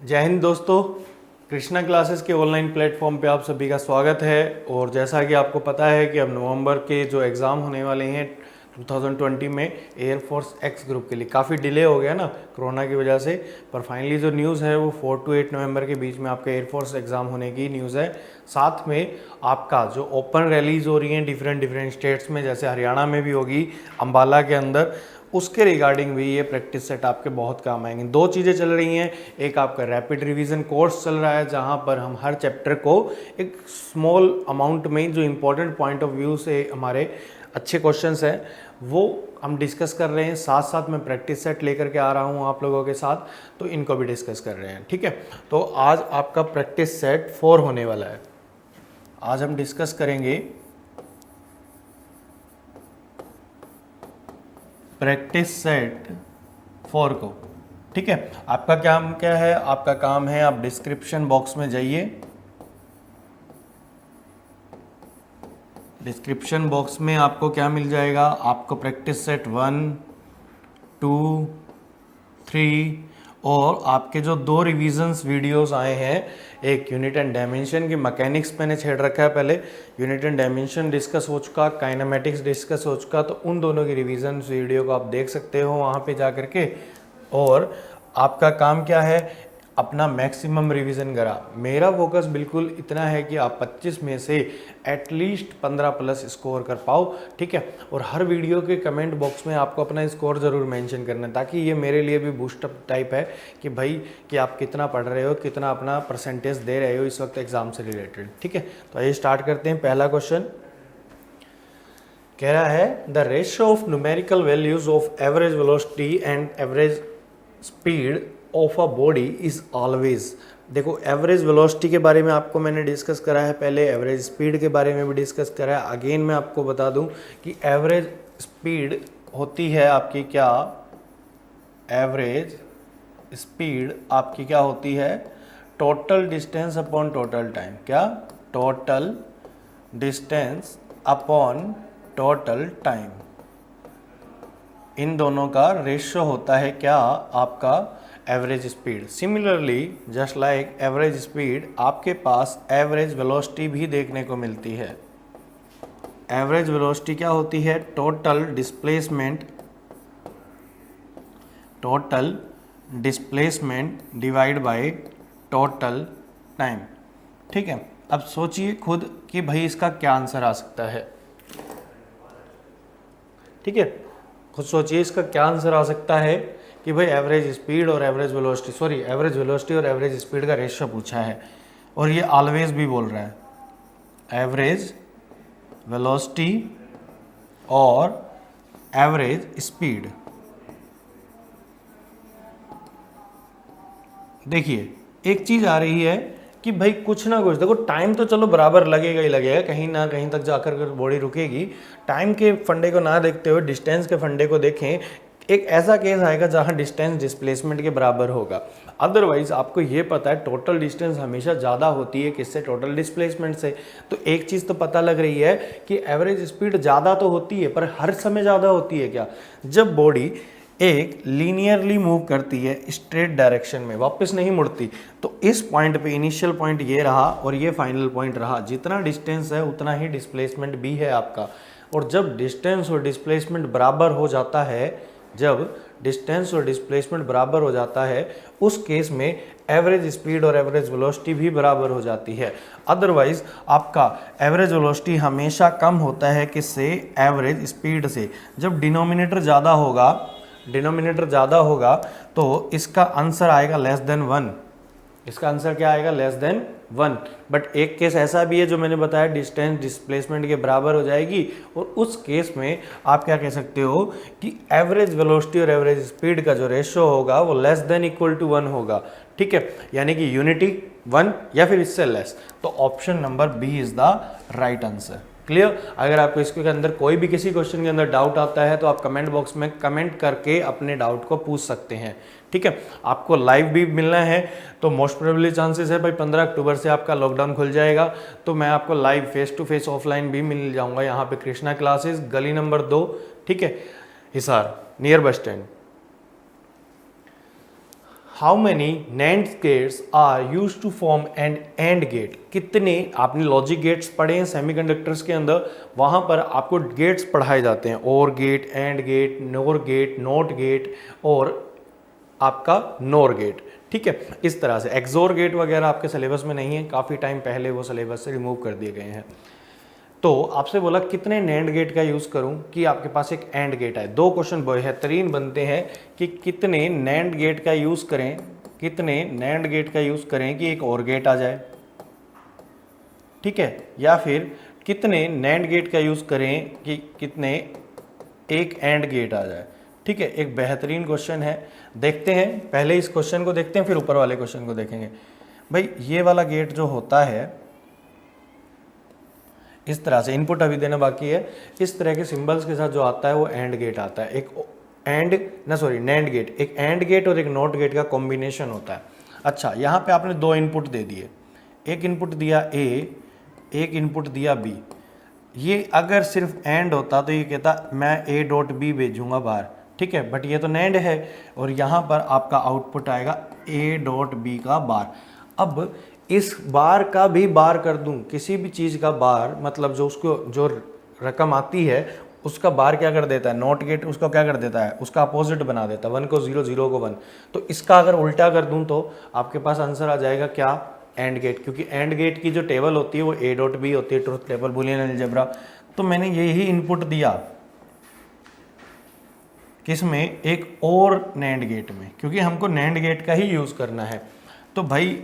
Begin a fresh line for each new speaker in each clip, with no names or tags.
जय हिंद दोस्तों। कृष्णा क्लासेस के ऑनलाइन प्लेटफॉर्म पे आप सभी का स्वागत है। और जैसा कि आपको पता है कि अब नवंबर के जो एग्ज़ाम होने वाले हैं 2020 में एयरफोर्स एक्स ग्रुप के लिए काफ़ी डिले हो गया ना कोरोना की वजह से, पर फाइनली जो न्यूज़ है वो 4 to 8 नवंबर के बीच में आपका एयरफोर्स एग्ज़ाम होने की न्यूज़ है। साथ में आपका जो ओपन रैलीज हो रही हैं डिफरेंट स्टेट्स में, जैसे हरियाणा में भी होगी अंबाला के अंदर, उसके रिगार्डिंग भी ये प्रैक्टिस सेट आपके बहुत काम आएंगे। दो चीज़ें चल रही हैं, एक आपका रैपिड रिवीजन कोर्स चल रहा है जहां पर हम हर चैप्टर को एक स्मॉल अमाउंट में जो इम्पोर्टेंट पॉइंट ऑफ व्यू से हमारे अच्छे क्वेश्चंस हैं वो हम डिस्कस कर रहे हैं। साथ साथ मैं प्रैक्टिस सेट लेकर के आ रहा हूं आप लोगों के साथ, तो इनको भी डिस्कस कर रहे हैं। ठीक है, तो आज आपका प्रैक्टिस सेट 4 होने वाला है। आज हम डिस्कस करेंगे प्रैक्टिस सेट 4 को। ठीक है, आपका काम क्या है? आपका काम है आप डिस्क्रिप्शन बॉक्स में जाइए। डिस्क्रिप्शन बॉक्स में आपको क्या मिल जाएगा? आपको प्रैक्टिस सेट 1, 2, 3 और आपके जो 2 रिवीजन्स वीडियोस आए हैं, एक यूनिट एंड डायमेंशन की मैकेनिक्स मैंने छेड़ रखा है, पहले यूनिट एंड डायमेंशन डिस्कस हो चुका, काइनेमेटिक्स डिस्कस हो चुका, तो उन दोनों की रिवीजन वीडियो को आप देख सकते हो वहाँ पे जा करके। और आपका काम क्या है? अपना मैक्सिमम रिवीजन करा। मेरा फोकस बिल्कुल इतना है कि आप 25 में से एटलीस्ट 15 प्लस स्कोर कर पाओ। ठीक है, और हर वीडियो के कमेंट बॉक्स में आपको अपना स्कोर ज़रूर मेंशन करना है, ताकि ये मेरे लिए भी बूस्टअप टाइप है कि भाई कि आप कितना पढ़ रहे हो, कितना अपना परसेंटेज दे रहे हो इस वक्त एग्जाम से रिलेटेड। ठीक है, तो आइए स्टार्ट करते हैं। पहला क्वेश्चन कह रहा है the ratio of numerical values of average velocity and average speed of a body is always. देखो, एवरेज वेलोसिटी के बारे में आपको मैंने डिस्कस करा है पहले, एवरेज स्पीड के बारे में भी डिस्कस करा है। अगेन मैं आपको बता दूं कि एवरेज स्पीड होती है आपकी क्या? एवरेज स्पीड आपकी क्या होती है? Total distance upon total time. क्या? Total distance upon total time, इन दोनों का रेशियो होता है क्या? आपका average speed. Similarly just like average speed, आपके पास एवरेज वेलोसिटी भी देखने को मिलती है। एवरेज वेलोसिटी क्या होती है? Total displacement divide by total time. ठीक है, अब सोचिए खुद कि भाई इसका क्या आंसर आ सकता है। ठीक है, खुद सोचिए इसका क्या आंसर आ सकता है कि भाई एवरेज स्पीड और एवरेज वेलोसिटी और एवरेज स्पीड का रेशियो पूछा है, और ये ऑलवेज भी बोल रहा है एवरेज वेलोसिटी और एवरेज स्पीड। देखिए, एक चीज आ रही है कि भाई कुछ ना कुछ, देखो टाइम तो चलो बराबर लगेगा ही लगेगा, कहीं ना कहीं तक जाकर बॉडी रुकेगी। टाइम के फंडे को ना देखते हुए डिस्टेंस के फंडे को देखें, एक ऐसा केस आएगा जहां डिस्टेंस डिस्प्लेसमेंट के बराबर होगा। अदरवाइज आपको ये पता है टोटल डिस्टेंस हमेशा ज़्यादा होती है किससे? टोटल डिस्प्लेसमेंट से। तो एक चीज़ तो पता लग रही है कि एवरेज स्पीड ज़्यादा तो होती है, पर हर समय ज़्यादा होती है क्या? जब बॉडी एक लीनियरली मूव करती है स्ट्रेट डायरेक्शन में, वापस नहीं मुड़ती। तो इस पॉइंट पे इनिशियल पॉइंट ये रहा और ये फाइनल पॉइंट रहा। जितना डिस्टेंस है उतना ही डिस्प्लेसमेंट भी है आपका। और जब डिस्टेंस और डिस्प्लेसमेंट बराबर हो जाता है, उस केस में एवरेज स्पीड और एवरेज वेलोसिटी भी बराबर हो जाती है। अदरवाइज आपका एवरेज वेलोसिटी हमेशा कम होता है किससे? एवरेज स्पीड से। जब डिनोमिनेटर ज़्यादा होगा तो इसका आंसर आएगा लेस देन 1। इसका आंसर क्या आएगा? Less than 1। बट एक केस ऐसा भी है जो मैंने बताया डिस्टेंस डिस्प्लेसमेंट के बराबर हो जाएगी, और उस केस में आप क्या कह सकते हो कि एवरेज वेलोसिटी और एवरेज स्पीड का जो रेशियो होगा वो लेस देन इक्वल टू 1 होगा। ठीक है, यानी कि यूनिटी 1 या फिर इससे लेस। तो option number B is the right answer. Clear? अगर आपको इसके अंदर कोई भी किसी क्वेश्चन के अंदर डाउट आता है तो आप कमेंट बॉक्स में कमेंट करके अपने डाउट को पूछ सकते हैं। ठीक है, आपको लाइव भी मिलना है तो मोस्ट प्रोबेबली चांसेस है भाई 15 अक्टूबर से आपका लॉकडाउन खुल जाएगा, तो मैं आपको live face to face offline भी मिल जाऊंगा यहाँ पे कृष्णा क्लासेस, गली नंबर 2। ठीक है, Hisar, near bus stand. How many NAND gates are use to form AND AND gate, कितने, आपने लॉजिक गेट्स पढ़े हैं सेमीकंडक्टर्स के अंदर, वहाँ पर आपको गेट्स पढ़ाए जाते हैं, और gate, AND gate, NOR gate, NOT gate और आपका नोर गेट। ठीक है, इस तरह से एक्सोर गेट वगैरह आपके सिलेबस में नहीं है, काफ़ी टाइम पहले वो सिलेबस से रिमूव कर दिए गए हैं। तो आपसे बोला कितने नैंड गेट का यूज़ करूं कि आपके पास एक एंड गेट है। दो क्वेश्चन बेहतरीन बनते हैं कि कितने नैंड गेट का यूज़ करें, कितने नैंड गेट का यूज़ करें कि एक और गेट आ जाए, ठीक है, या फिर कितने नैंड गेट का यूज़ करें कि कितने एक एंड गेट आ जाए। ठीक है, एक बेहतरीन क्वेश्चन है, देखते हैं, पहले इस क्वेश्चन को देखते हैं फिर ऊपर वाले क्वेश्चन को देखेंगे। भाई ये वाला गेट जो होता है इस तरह से, इनपुट अभी देना बाकी है, इस तरह के सिंबल्स के साथ जो आता है वो एंड गेट आता है, एक नैंड गेट, एक एंड गेट और एक नॉट गेट का कॉम्बिनेशन होता है। अच्छा, यहाँ पे आपने दो इनपुट दे दिए, एक इनपुट दिया ए, एक इनपुट दिया बी। ये अगर सिर्फ एंड होता तो ये कहता मैं ए डॉट बी भेजूंगा बाहर, ठीक है, बट ये तो नैंड है और यहाँ पर आपका आउटपुट आएगा ए डॉट बी का बार। अब इस बार का भी बार कर दूं, किसी भी चीज़ का बार मतलब जो उसको जो रकम आती है उसका बार क्या कर देता है, नॉट गेट उसको क्या कर देता है, उसका अपोजिट बना देता है, 1 को 0, 0 को 1। तो इसका अगर उल्टा कर दूं तो आपके पास आंसर आ जाएगा क्या, एंड गेट, क्योंकि एंड गेट की जो टेबल होती है वो ए डॉट बी होती है, ट्रुथ टेबल, बूलियन अलजेब्रा। तो मैंने यही इनपुट दिया किसमें, एक और नैंड गेट में, क्योंकि हमको नैंड गेट का ही यूज़ करना है। तो भाई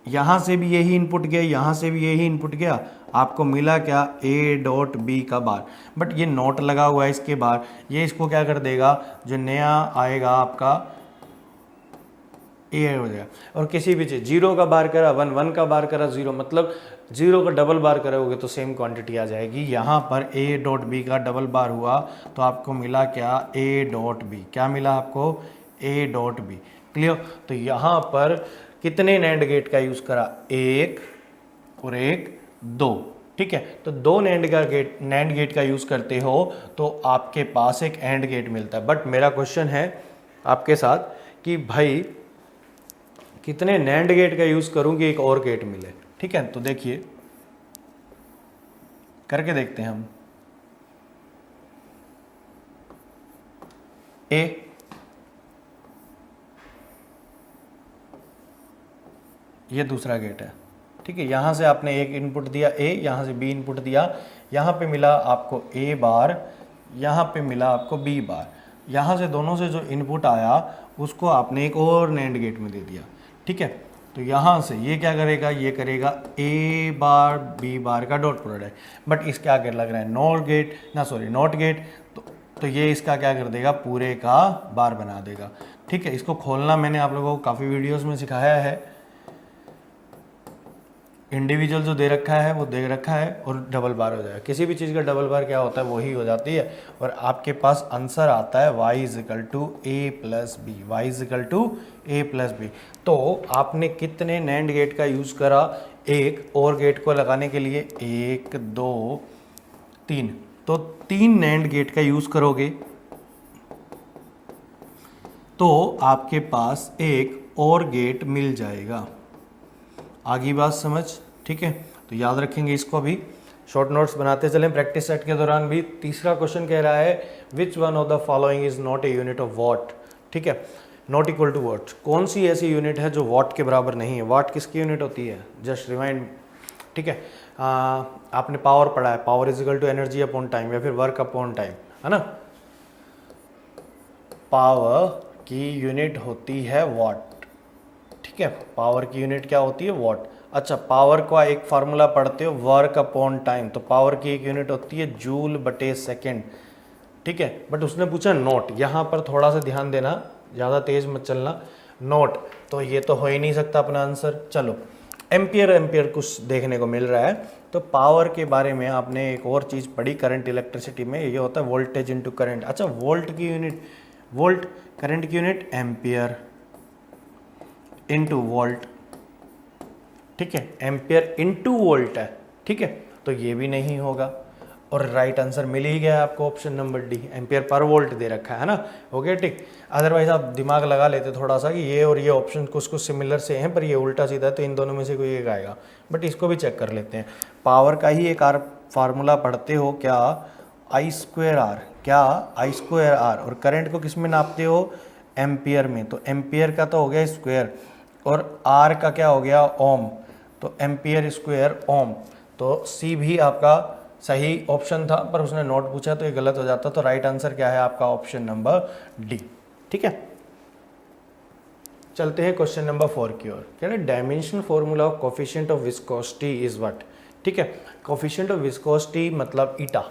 यहाँ से भी यही इनपुट गया, यहाँ से भी यही इनपुट गया, आपको मिला क्या, ए डॉट बी का बार। बट ये नोट लगा हुआ है इसके बार, ये इसको क्या कर देगा, जो नया आएगा आपका ए हो जाएगा। और किसी भी चीज़, 0 का बार करा 1, 1 का बार करा 0, मतलब 0 का डबल बार करोगे तो सेम क्वांटिटी आ जाएगी। यहाँ पर ए डॉट बी का डबल बार हुआ तो आपको मिला क्या, ए डॉट बी, क्या मिला आपको, ए डॉट बी। क्लियर। तो यहाँ पर कितने नैंड गेट का यूज़ करा, एक और एक, दो। ठीक है, तो दो नैंड गेट का यूज़ करते हो तो आपके पास एक एंड गेट मिलता है। बट मेरा क्वेश्चन है आपके साथ कि भाई कितने नैंड गेट का यूज़ करूँ कि एक और गेट मिले। ठीक है, तो देखिए करके देखते हैं हम। ए, ये दूसरा गेट है, ठीक है, यहाँ से आपने एक इनपुट दिया ए, यहाँ से बी इनपुट दिया, यहाँ पे मिला आपको ए बार, यहाँ पे मिला आपको बी बार। यहाँ से दोनों से जो इनपुट आया उसको आपने एक और नैंड गेट में दे दिया। ठीक है, तो यहाँ से ये क्या करेगा, ये करेगा ए बार बी बार का डॉट प्रोडक्ट, बट इसका आगे लग रहा है नॉट गेट, तो ये इसका क्या कर देगा, पूरे का बार बना देगा। ठीक है, इसको खोलना मैंने आप लोगों को काफ़ी वीडियोस में सिखाया है। इंडिविजुअल जो दे रखा है वो दे रखा है और डबल बार हो जाएगा, किसी भी चीज़ का डबल बार क्या होता है वही हो जाती है, और आपके पास आंसर आता है y equal to A plus B, Y equal to A plus B. तो आपने कितने नैंड गेट का यूज़ करा, एक और गेट को लगाने के लिए, 1 2 3, तो 3 नैंड गेट का यूज़ करोगे तो आपके पास एक और गेट मिल जाएगा। आगे बात समझ, ठीक है, तो याद रखेंगे इसको। अभी शॉर्ट नोट्स बनाते चलें प्रैक्टिस सेट के दौरान भी। तीसरा क्वेश्चन कह रहा है which one of the following is not a unit of what. ठीक है, नॉट इक्वल टू वॉट, कौन सी ऐसी यूनिट है जो वॉट के बराबर नहीं है। वॉट किसकी यूनिट होती है, जस्ट रिमाइंड। ठीक है, आपने पावर पढ़ा है, power equal to energy upon time या फिर वर्क अपॉन टाइम, है ना। पावर की यूनिट होती है वॉट। ठीक है, पावर की यूनिट क्या होती है, वॉट। अच्छा, पावर का एक फार्मूला पढ़ते हो, वर्क अपॉन टाइम, तो पावर की एक यूनिट होती है जूल बटे सेकेंड। ठीक है, बट उसने पूछा नॉट, यहाँ पर थोड़ा सा ध्यान देना, ज़्यादा तेज मत चलना, नॉट, तो ये तो हो ही नहीं सकता अपना आंसर। चलो, एम्पियर कुछ देखने को मिल रहा है। तो पावर के बारे में आपने एक और चीज़ पढ़ी करंट इलेक्ट्रिसिटी में, ये होता है वोल्टेज इंटू करंट। अच्छा, वोल्ट की यूनिट, वोल्ट, करंट की यूनिट एम्पियर इंटू वोल्ट। ठीक है, एम्पियर इंटू वोल्ट है। ठीक है, तो ये भी नहीं होगा। और राइट आंसर मिल ही गया आपको option number D, ampere per volt दे रखा है ना। ओके ठीक। अदरवाइज आप दिमाग लगा लेते थोड़ा सा कि ये और ये ऑप्शन कुछ कुछ सिमिलर से हैं पर ये उल्टा सीधा है, तो इन दोनों में से कोई एक आएगा, बट इसको भी चेक कर लेते हैं। पावर का ही एक फार्मूला पढ़ते हो क्या, आई स्क्वायर आर, क्या आई स्क्वायर आर, और करंट को किस में नापते हो, एम्पियर में, तो एम्पियर का तो हो गया स्क्वायर और आर का क्या हो गया, ओम, तो एम्पियर स्क्वायर ओम, तो सी भी आपका सही ऑप्शन था पर उसने नोट पूछा तो ये गलत हो जाता, तो राइट आंसर क्या है आपका ऑप्शन नंबर डी। ठीक है, चलते हैं क्वेश्चन नंबर 4 की ओर। क्या है, dimension formula of coefficient of viscosity is what. ठीक है, कोफिशिएंट ऑफ विस्कोसिटी मतलब ईटा,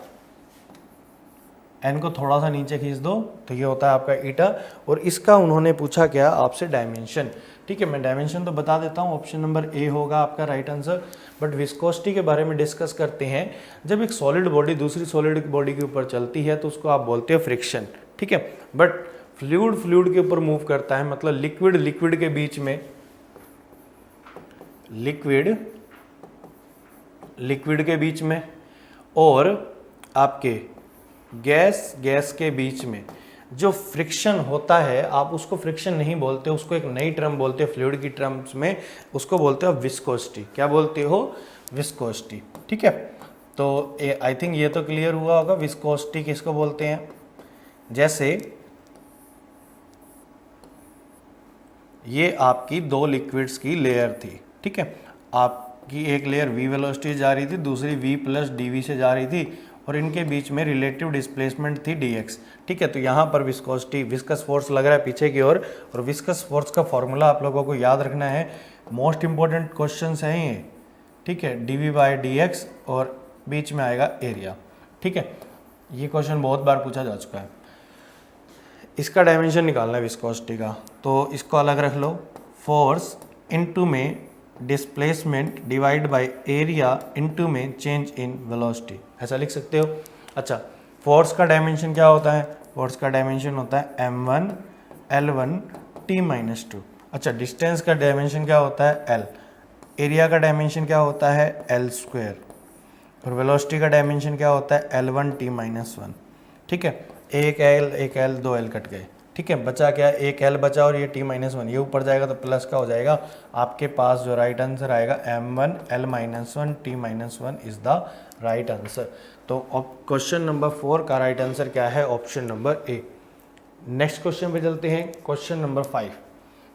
एन को थोड़ा सा नीचे खींच दो तो ये होता है आपका ईटा, और इसका उन्होंने पूछा क्या आपसे, डायमेंशन। ठीक है, मैं डायमेंशन तो बता देता हूँ, ऑप्शन नंबर ए होगा आपका राइट आंसर। बट विस्कोसिटी के बारे में डिस्कस करते हैं। जब एक सॉलिड बॉडी दूसरी सॉलिड बॉडी के ऊपर चलती है तो उसको आप बोलते हो फ्रिक्शन। ठीक है, बट फ्लूइड के ऊपर मूव करता है, मतलब लिक्विड के बीच में, लिक्विड के बीच में और आपके गैस के बीच में जो फ्रिक्शन होता है, आप उसको फ्रिक्शन नहीं बोलते, उसको एक नई टर्म बोलते हैं फ्लूइड की टर्म्स में, उसको बोलते हो विस्कोसिटी। क्या बोलते हो, विस्कोसिटी। ठीक है, तो आई थिंक ये तो क्लियर हुआ होगा विस्कोसिटी किसको बोलते हैं। जैसे ये आपकी दो लिक्विड्स की लेयर थी, ठीक है, आपकी एक लेयर v वेलोसिटी जा रही थी, दूसरी v प्लस dv से जा रही थी, और इनके बीच में रिलेटिव डिस्प्लेसमेंट थी dx। ठीक है, तो यहाँ पर विस्कोसिटी, विस्कस फोर्स लग रहा है पीछे की ओर, और विस्कस फोर्स का फॉर्मूला आप लोगों को याद रखना है, मोस्ट इंपॉर्टेंट क्वेश्चन हैं ये। ठीक है, dv बाई dx और बीच में आएगा एरिया। ठीक है, ये क्वेश्चन बहुत बार पूछा जा चुका है। इसका डायमेंशन निकालना है विस्कोसिटी का, तो इसको अलग रख लो, फोर्स इनटू में displacement divide by area into में चेंज इन वेलोसिटी, ऐसा लिख सकते हो। अच्छा, फोर्स का डायमेंशन क्या होता है, फोर्स का डायमेंशन होता है m1 L1 T-2। अच्छा, डिस्टेंस का डायमेंशन क्या होता है L, एरिया का डायमेंशन क्या होता है L स्क्वायर, और वेलोसिटी का डायमेंशन क्या होता है L1 T-1। ठीक है, एक L दो L कट गए। ठीक है, बचा क्या, एक L बचा और ये T-1, ये ऊपर जाएगा तो प्लस का हो जाएगा। आपके पास जो राइट आंसर आएगा m1 L-1 T-1 is the right answer. तो अब क्वेश्चन नंबर 4 का राइट आंसर क्या है, ऑप्शन नंबर ए। नेक्स्ट क्वेश्चन पे चलते हैं, क्वेश्चन नंबर 5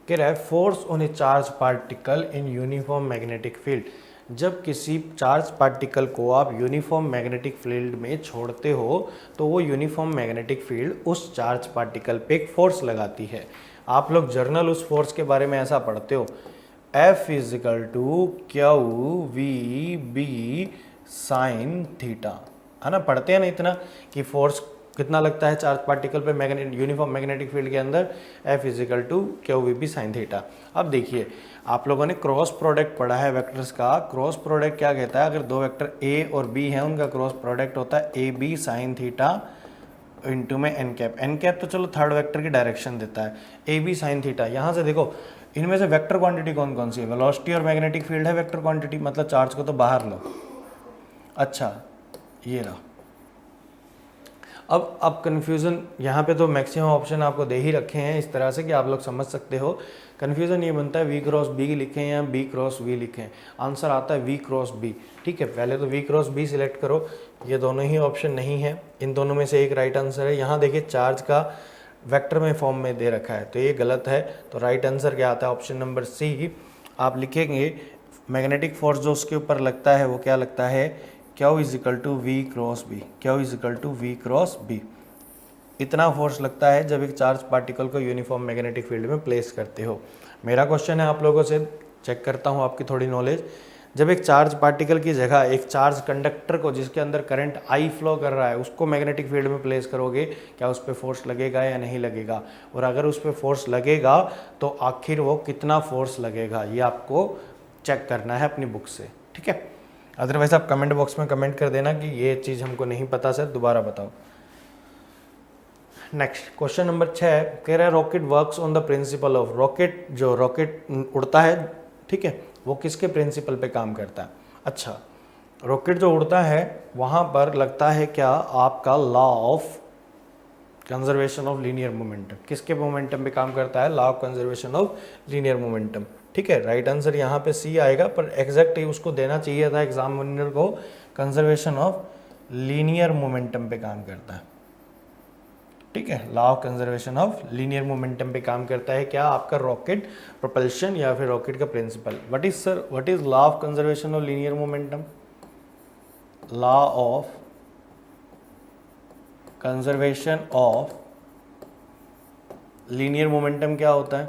कह रहा है force on A charge particle in uniform magnetic field. जब किसी चार्ज पार्टिकल को आप यूनिफॉर्म मैग्नेटिक फील्ड में छोड़ते हो तो वो यूनिफॉर्म मैग्नेटिक फील्ड उस चार्ज पार्टिकल पे एक फोर्स लगाती है। आप लोग जर्नल उस फोर्स के बारे में ऐसा पढ़ते हो, F = QV sin थीटा, है ना, पढ़ते हैं ना इतना कि फोर्स कितना लगता है चार्ज पार्टिकल पे यूनिफॉर्म मैग्नेटिक फील्ड के अंदर, F = QVB sin थीटा। अब देखिए, आप लोगों ने क्रॉस प्रोडक्ट पढ़ा है वेक्टर्स का, क्रॉस प्रोडक्ट क्या कहता है, अगर दो वेक्टर A और B हैं उनका क्रॉस प्रोडक्ट होता है AB sin थीटा इंटू में n कैप तो चलो थर्ड वेक्टर की डायरेक्शन देता है, AB sin थीटा। यहाँ से देखो इनमें से वेक्टर क्वांटिटी कौन कौन सी है, वेलोसिटी और मैग्नेटिक फील्ड है वेक्टर क्वांटिटी, मतलब चार्ज को तो बाहर लो। अच्छा, ये रहा। अब कन्फ्यूज़न यहाँ पे तो मैक्सिमम ऑप्शन आपको दे ही रखे हैं इस तरह से कि आप लोग समझ सकते हो। कन्फ्यूज़न ये बनता है V क्रॉस B लिखें या B क्रॉस V लिखें, आंसर आता है V क्रॉस B। ठीक है, पहले तो V क्रॉस B सिलेक्ट करो, ये दोनों ही ऑप्शन नहीं है, इन दोनों में से एक राइट आंसर है। यहाँ देखिए चार्ज का वेक्टर में फॉर्म में दे रखा है तो ये गलत है, तो राइट आंसर क्या आता है, ऑप्शन नंबर सी। आप लिखेंगे मैग्नेटिक फोर्स जो उसके ऊपर लगता है वो क्या लगता है, Q = V cross B, Q = V cross B। इतना फोर्स लगता है जब एक चार्ज पार्टिकल को यूनिफॉर्म मैग्नेटिक फील्ड में प्लेस करते हो। मेरा क्वेश्चन है आप लोगों से, चेक करता हूँ आपकी थोड़ी नॉलेज। जब एक चार्ज पार्टिकल की जगह एक चार्ज कंडक्टर को जिसके अंदर करंट I फ्लो कर रहा है उसको मैग्नेटिक फील्ड में प्लेस करोगे, क्या उस पर फोर्स लगेगा या नहीं लगेगा, और अगर उस पर फोर्स लगेगा तो आखिर वो कितना फोर्स लगेगा, ये आपको चेक करना है अपनी बुक से। ठीक है, अदरवाइज आप कमेंट बॉक्स में कमेंट कर देना कि ये चीज़ हमको नहीं पता सर, दोबारा बताओ। नेक्स्ट क्वेश्चन नंबर 6 कह रहा है rocket works on the principle of, rocket उड़ता है, ठीक है, वो किसके प्रिंसिपल पे काम करता है। अच्छा, रॉकेट जो उड़ता है वहाँ पर लगता है क्या आपका law of conservation of linear momentum. किसके मोमेंटम पे काम करता है? Law of conservation of linear momentum. ठीक है, राइट आंसर यहाँ पे सी आएगा, पर एग्जैक्ट ही उसको देना चाहिए था एग्जामिनर को। कंजर्वेशन ऑफ लीनियर मोमेंटम पे काम करता है। ठीक है, law of conservation of linear momentum पे काम करता है क्या? आपका रॉकेट प्रोपल्शन या फिर रॉकेट का principle. What is sir, what is law of conservation of linear momentum? Law of conservation of linear momentum क्या होता है?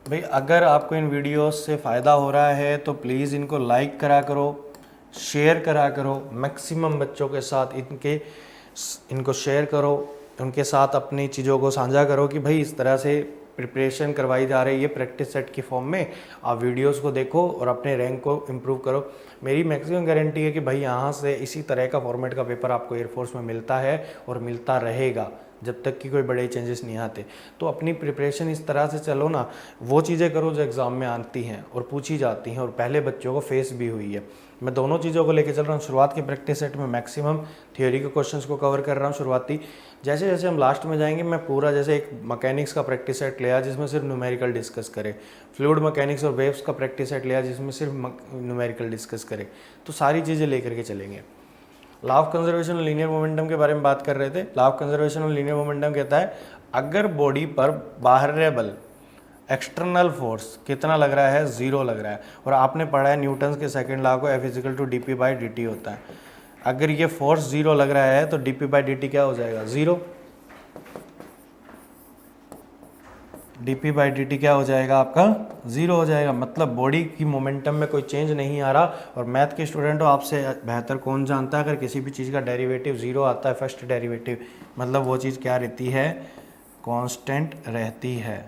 भाई अगर आपको इन वीडियोस से फ़ायदा हो रहा है तो प्लीज़ इनको लाइक करा करो, शेयर करा करो मैक्सिमम बच्चों के साथ, इनको शेयर करो, उनके साथ अपनी चीज़ों को साझा करो कि भाई इस तरह से प्रिपरेशन करवाई जा रही है प्रैक्टिस सेट की फॉर्म में। आप वीडियोस को देखो और अपने रैंक को इम्प्रूव करो। मेरी मैक्सिमम गारंटी है कि भाई यहाँ से इसी तरह का फॉर्मेट का पेपर आपको एयरफोर्स में मिलता है और मिलता रहेगा जब तक कि कोई बड़े चेंजेस नहीं आते। तो अपनी प्रिपरेशन इस तरह से चलो ना, वो चीज़ें करो जो एग्ज़ाम में आती हैं और पूछी जाती हैं और पहले बच्चों को फेस भी हुई है। मैं दोनों चीज़ों को लेकर चल रहा हूँ। शुरुआत के प्रैक्टिस सेट में मैक्सिमम थियोरी के क्वेश्चंस को कवर कर रहा हूँ शुरुआती। जैसे जैसे हम लास्ट में जाएंगे मैं पूरा जैसे एक मैकेनिक्स का प्रैक्टिस सेट लिया जिसमें सिर्फ न्यूमेरिकल डिस्कस करे, फ्लूइड मैकेनिक्स और वेव्स का प्रैक्टिस सेट लिया जिसमें सिर्फ न्यूमेरिकल डिस्कस करे। तो सारी चीज़ें लेकर के चलेंगे। Law of conservation of linear momentum के बारे में बात कर रहे थे। Law of conservation of linear momentum कहता है अगर बॉडी पर बाहरी बल एक्सटर्नल फोर्स कितना लग रहा है? 0 लग रहा है। और आपने पढ़ा है न्यूटन के सेकंड लॉ को, F=dp/dt होता है। अगर ये फोर्स 0 लग रहा है तो dp/dt क्या हो जाएगा? 0। dp/dt क्या हो जाएगा आपका? 0 हो जाएगा। मतलब बॉडी की मोमेंटम में कोई चेंज नहीं आ रहा। और मैथ के स्टूडेंट हो, आपसे बेहतर कौन जानता है अगर किसी भी चीज़ का डेरिवेटिव 0 आता है, फर्स्ट डेरिवेटिव, मतलब वो चीज़ क्या रहती है? कांस्टेंट रहती है।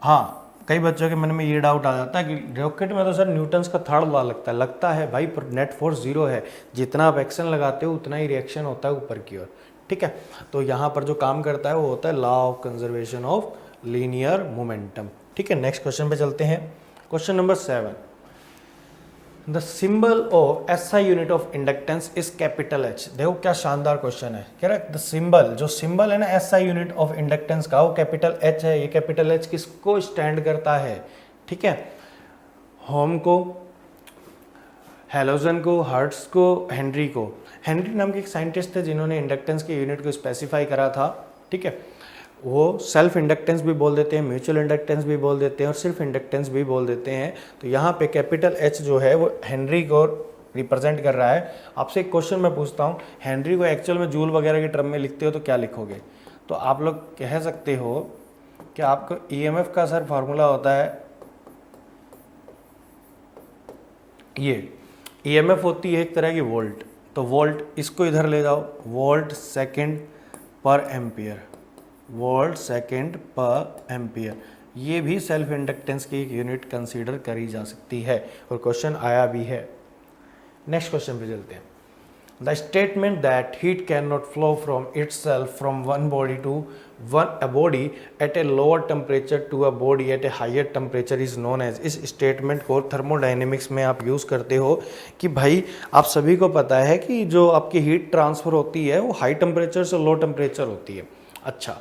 हाँ, कई बच्चों के मन में ये डाउट आ जाता है कि रॉकेट में तो सर न्यूटन्स का थर्ड लॉ लगता है भाई, पर नेट फोर्स 0 है। जितना आप एक्शन लगाते हो उतना ही रिएक्शन होता है ऊपर की ओर। ठीक है, तो यहाँ पर जो काम करता है वो होता है law of conservation of linear momentum. ठीक है, नेक्स्ट क्वेश्चन पे चलते हैं। Question number 7, the symbol of SI unit of inductance is capital H। देखो क्या शानदार क्वेश्चन है। कह रहा है द सिंबल, जो सिंबल है ना SI यूनिट ऑफ इंडक्टेंस का, वो कैपिटल H है। ये कैपिटल H किसको स्टैंड करता है? ठीक है, होम को, हैलोजन को, हर्ट्ज को, हेनरी को। हेनरी नाम के एक साइंटिस्ट थे जिन्होंने इंडक्टेंस के यूनिट को स्पेसिफाई करा था। ठीक है, वो सेल्फ इंडक्टेंस भी बोल देते हैं, म्यूचुअल इंडक्टेंस भी बोल देते हैं और सिर्फ इंडक्टेंस भी बोल देते हैं। तो यहाँ पे कैपिटल H जो है वो हेनरी को रिप्रेजेंट कर रहा है। आपसे एक क्वेश्चन मैं पूछता हूँ, हेनरी को एक्चुअल में जूल वगैरह के टर्म में लिखते हो तो क्या लिखोगे? तो आप लोग कह सकते हो कि आपको EMF का सर फार्मूला होता है ये, EMF होती है एक तरह की वोल्ट। तो वोल्ट, इसको इधर ले जाओ, वोल्ट सेकेंड पर एम्पियर, वोल्ट सेकेंड पर एम्पियर। ये भी सेल्फ इंडक्टेंस की एक यूनिट कंसीडर करी जा सकती है और क्वेश्चन आया भी है। नेक्स्ट क्वेश्चन पे चलते हैं। The statement that heat can not flow from itself from one body to a body at a lower temperature to a body at a higher temperature is known as। इस statement को thermodynamics में आप use करते हो कि भाई आप सभी को पता है कि जो आपकी हीट ट्रांसफ़र होती है वो हाई टेम्परेचर से लो टेम्परेचर होती है। अच्छा,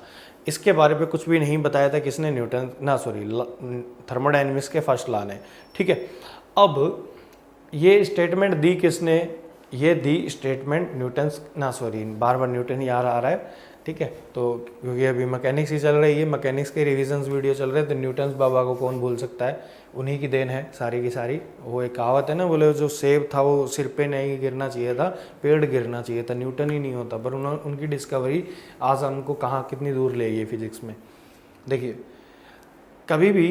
इसके बारे में कुछ भी नहीं बताया था किसने? न्यूटन ना, सॉरी, थर्मोडायनेमिक्स के फर्स्ट लॉ ने। ठीक है, अब ये स्टेटमेंट दी किसने? ये दी स्टेटमेंट न्यूटन ना, सॉरी, बार बार न्यूटन ही आ रहा है। ठीक है, तो क्योंकि अभी मैकेनिक्स ही चल रही है, मैकेनिक्स के रिविजन्स वीडियो चल रहे हैं, तो न्यूटन बाबा को कौन भूल सकता है? उन्हीं की देन है सारी की सारी। वो एक कहावत है ना, बोले जो सेब था वो सिर पे नहीं गिरना चाहिए था, पेड़ गिरना चाहिए था, न्यूटन ही नहीं होता। पर उनकी डिस्कवरी आज हमको कहाँ कितनी दूर ले गई है फिजिक्स में। देखिए, कभी भी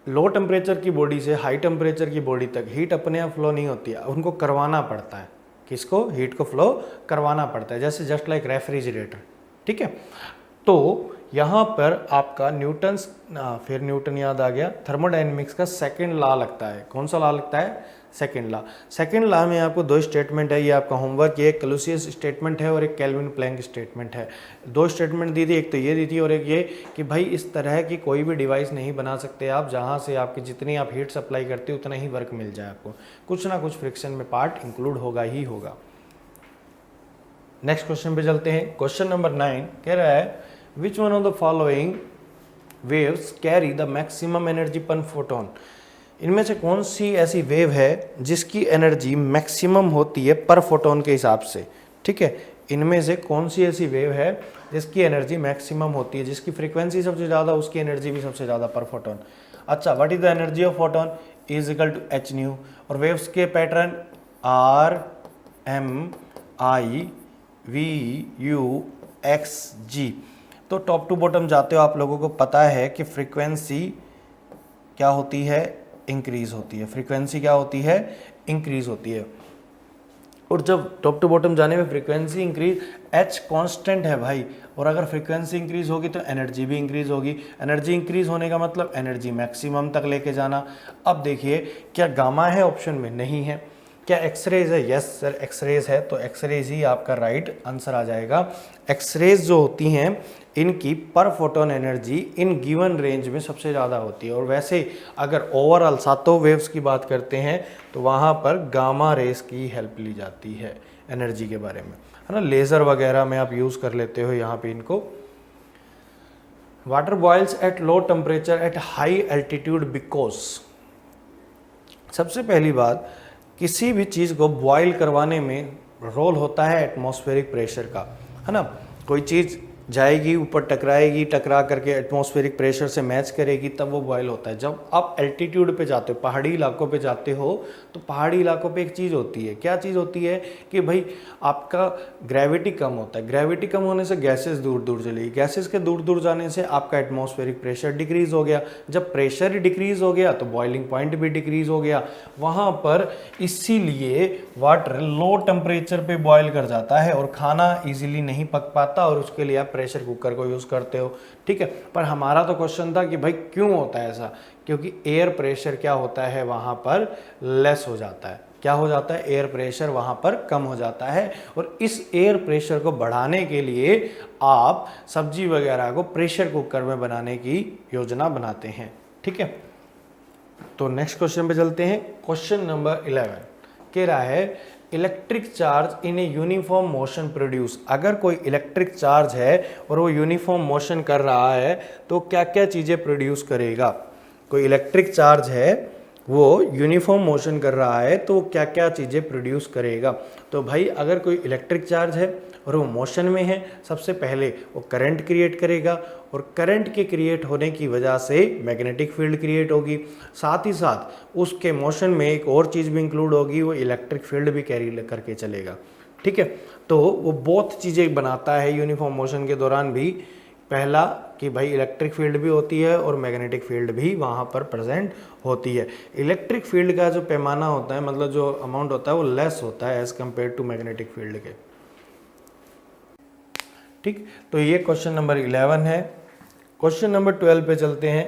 लो टेम्परेचर की बॉडी से हाई टेम्परेचर की बॉडी तक हीट अपने आप फ्लो नहीं होती है, उनको करवाना पड़ता है। किसको? हीट को फ्लो करवाना पड़ता है, जैसे जस्ट लाइक रेफ्रिजरेटर। ठीक है, तो यहाँ पर आपका न्यूटन, फिर न्यूटन याद आ गया, थर्मोडायनेमिक्स का सेकंड लॉ लगता है। कौन सा लॉ लगता है? सेकंड लॉ में आपको दो स्टेटमेंट है, ये आपका होमवर्क, ये एक क्लूसियस स्टेटमेंट है और एक केल्विन प्लैंक स्टेटमेंट है। दो स्टेटमेंट दी थी, एक तो ये दी थी और एक ये कि भाई इस तरह की कोई भी डिवाइस नहीं बना सकते आप जहाँ से आपकी जितनी आप हीट सप्लाई करते हो उतना ही वर्क मिल जाए आपको, कुछ ना कुछ फ्रिक्शन में पार्ट इंक्लूड होगा ही होगा। नेक्स्ट क्वेश्चन पे चलते हैं। क्वेश्चन नंबर 9 कह रहा है which one of the following waves carry the maximum energy पर फोटोन। इनमें से कौन सी ऐसी वेव है जिसकी एनर्जी मैक्सिमम होती है पर फोटोन के हिसाब से, ठीक है। इनमें से कौन सी ऐसी वेव है जिसकी एनर्जी मैक्सिमम होती है, जिसकी फ्रीक्वेंसी सबसे ज़्यादा, उसकी एनर्जी भी सबसे ज़्यादा पर फोटोन। अच्छा, what is the energy of photon is equal to h nu, और वेव्स के pattern R M I V U X G. तो टॉप टू बॉटम जाते हो आप लोगों को पता है कि फ्रीक्वेंसी क्या होती है, इंक्रीज होती है। फ्रीक्वेंसी क्या होती है, इंक्रीज होती है। और जब टॉप टू बॉटम जाने में फ्रीक्वेंसी इंक्रीज, एच कांस्टेंट है भाई, और अगर फ्रीक्वेंसी इंक्रीज होगी तो एनर्जी भी इंक्रीज होगी। एनर्जी इंक्रीज होने का मतलब एनर्जी मैक्सिमम तक लेके जाना। अब देखिए क्या गामा है ऑप्शन में, नहीं है। क्या एक्सरेज है, यस सर एक्सरेज है, तो एक्सरेज ही आपका राइट आंसर आ जाएगा। एक्सरेज जो होती हैं इनकी पर photon energy in given range में सबसे ज़्यादा होती है। और वैसे अगर ओवरऑल सातों वेव्स की बात करते हैं तो वहाँ पर गामा रेस की हेल्प ली जाती है एनर्जी के बारे में, है ना। लेज़र वगैरह में आप यूज़ कर लेते हो यहाँ पे इनको। Water boils at low temperature at high altitude because. सबसे पहली बात, किसी भी चीज़ को बॉयल करवाने में रोल होता है एटमॉस्फेरिक प्रेशर का, है ना। कोई चीज़ जाएगी ऊपर, टकराएगी, टकरा करके एटमॉस्फेरिक प्रेशर से मैच करेगी, तब वो बॉयल होता है। जब आप एल्टीट्यूड पे जाते हो, पहाड़ी इलाकों पे जाते हो, तो पहाड़ी इलाकों पे एक चीज़ होती है, क्या चीज़ होती है कि भाई आपका ग्रेविटी कम होता है। ग्रेविटी कम होने से गैसेस दूर दूर चलेगी, गैसेस के दूर दूर जाने से आपका एटमॉस्फेरिक प्रेशर डिक्रीज हो गया। जब प्रेशर ही डिक्रीज हो गया तो बॉइलिंग पॉइंट भी डिक्रीज हो गया वहाँ पर। इसीलिए वाटर लो टेम्परेचर पे बॉयल कर जाता है और खाना इजीली नहीं पक पाता, और उसके लिए आप प्रेशर कुकर को यूज़ करते हो, ठीक है। पर हमारा तो क्वेश्चन था कि भाई क्यों होता है ऐसा, क्योंकि एयर प्रेशर क्या होता है वहाँ पर लेस हो जाता है। क्या हो जाता है, एयर प्रेशर वहाँ पर कम हो जाता है। और इस एयर प्रेशर को बढ़ाने के लिए आप सब्जी वगैरह को प्रेशर कुकर में बनाने की योजना बनाते हैं, ठीक है। तो नेक्स्ट क्वेश्चन पे चलते हैं। क्वेश्चन नंबर 11 कह रहा है electric charge in a uniform motion produce. अगर कोई इलेक्ट्रिक चार्ज है और वो यूनिफॉर्म मोशन कर रहा है तो क्या क्या चीज़ें प्रोड्यूस करेगा। कोई इलेक्ट्रिक चार्ज है, वो यूनिफॉर्म मोशन कर रहा है, तो क्या क्या चीज़ें प्रोड्यूस करेगा। तो भाई अगर कोई इलेक्ट्रिक चार्ज है और वो मोशन में है, सबसे पहले वो करंट क्रिएट करेगा, और करंट के क्रिएट होने की वजह से मैग्नेटिक फील्ड क्रिएट होगी। साथ ही साथ उसके मोशन में एक और चीज़ भी इंक्लूड होगी, वो इलेक्ट्रिक फील्ड भी कैरी करके चलेगा, ठीक है। तो वो बहुत चीज़ें बनाता है यूनिफॉर्म मोशन के दौरान भी। पहला कि भाई इलेक्ट्रिक फील्ड भी होती है और मैग्नेटिक फील्ड भी वहाँ पर प्रेजेंट होती है। इलेक्ट्रिक फील्ड का जो पैमाना होता है, मतलब जो अमाउंट होता है, वो लेस होता है as compare to magnetic field के, ठीक। तो ये क्वेश्चन नंबर 11 है। क्वेश्चन नंबर 12 पे चलते हैं।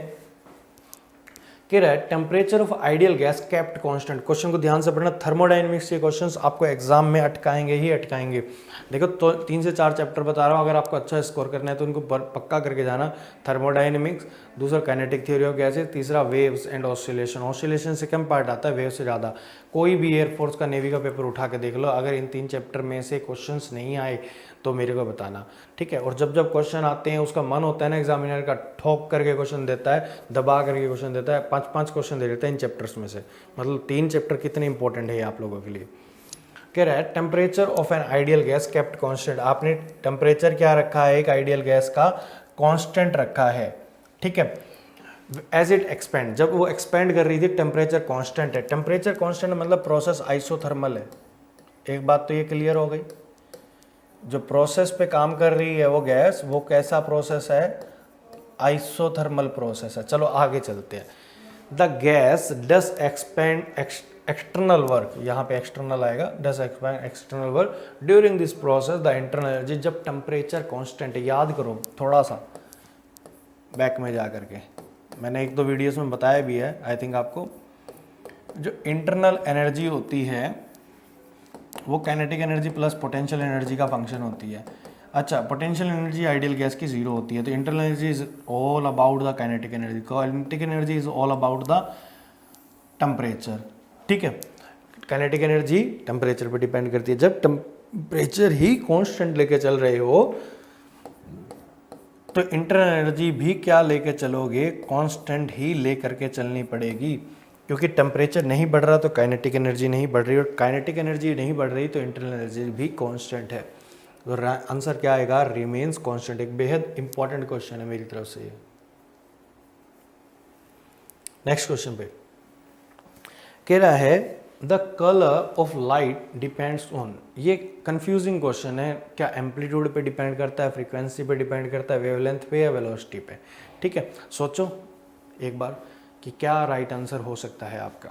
कह रहा है temperature of ideal gas kept constant. Question को ध्यान से पढ़ना, थर्मोडायनेमिक्स के क्वेश्चंस आपको एग्जाम में अटकाएंगे ही अटकाएंगे। देखो तो 3 से 4 चैप्टर बता रहा हूँ, अगर आपको अच्छा स्कोर करना है तो उनको पक्का करके जाना। थर्मोडायनेमिक्स, दूसरा काइनेटिक थ्योरी ऑफ गैसेस, तीसरा वेव्स एंड ऑसिलेशन। ऑसिलेशन से कम पार्ट आता है, वेव से ज़्यादा। कोई भी एयरफोर्स का, नेवी का पेपर उठा के देख लो, अगर इन 3 चैप्टर में से क्वेश्चंस नहीं आए तो मेरे को बताना, ठीक है। और जब जब क्वेश्चन आते हैं उसका मन होता है ना एग्जामिनर का, ठोक करके क्वेश्चन देता है, दबा करके क्वेश्चन देता है, 5-5 क्वेश्चन दे देता है इन चैप्टर्स में से। मतलब 3 चैप्टर कितने इंपॉर्टेंट है आप लोगों के लिए। कह रहा है temperature of an ideal gas kept constant. आपने टेम्परेचर क्या रखा है, एक आइडियल गैस का कांस्टेंट रखा है, ठीक है। एज इट एक्सपेंड, जब वो एक्सपेंड कर रही थी टेम्परेचर कांस्टेंट है। टेम्परेचर कांस्टेंट मतलब प्रोसेस आइसोथर्मल है। एक बात तो ये क्लियर हो गई, जो प्रोसेस पे काम कर रही है वो गैस, वो कैसा प्रोसेस है, आइसोथर्मल प्रोसेस है। चलो आगे चलते हैं। The gas does expend external work, यहाँ पे एक्सटर्नल आएगा, does expend external work during this process the internal energy. जब टेम्परेचर कांस्टेंट है, याद करो थोड़ा सा बैक में जा करके, मैंने 1-2 वीडियोस में बताया भी है आई थिंक आपको। जो इंटरनल एनर्जी होती है वो kinetic energy plus potential energy का फंक्शन होती है। अच्छा, पोटेंशियल एनर्जी आइडियल गैस की जीरो होती है, तो internal energy is all about the kinetic energy, kinetic energy is all about the temperature. ठीक है, काइनेटिक एनर्जी टेम्परेचर पर डिपेंड करती है। जब टेम्परेचर ही कांस्टेंट लेके चल रहे हो तो इंटरनल एनर्जी भी क्या लेके चलोगे, कांस्टेंट ही लेकर के चलनी पड़ेगी, क्योंकि टेम्परेचर नहीं बढ़ रहा तो काइनेटिक एनर्जी नहीं बढ़ रही, और काइनेटिक एनर्जी नहीं बढ़ रही तो इंटरनल एनर्जी भी कांस्टेंट है। तो आंसर क्या आएगा, रिमेन्स कांस्टेंट। एक बेहद इंपॉर्टेंट क्वेश्चन है मेरी तरफ से। नेक्स्ट क्वेश्चन पे कह रहा है the colour of light depends on, ये कंफ्यूजिंग क्वेश्चन है, क्या एम्पलीट्यूड पे डिपेंड करता है, फ्रीक्वेंसी पे डिपेंड करता है, वेवलेंथ पे या वेलोसिटी पे। ठीक है, सोचो एक बार कि क्या राइट आंसर हो सकता है आपका।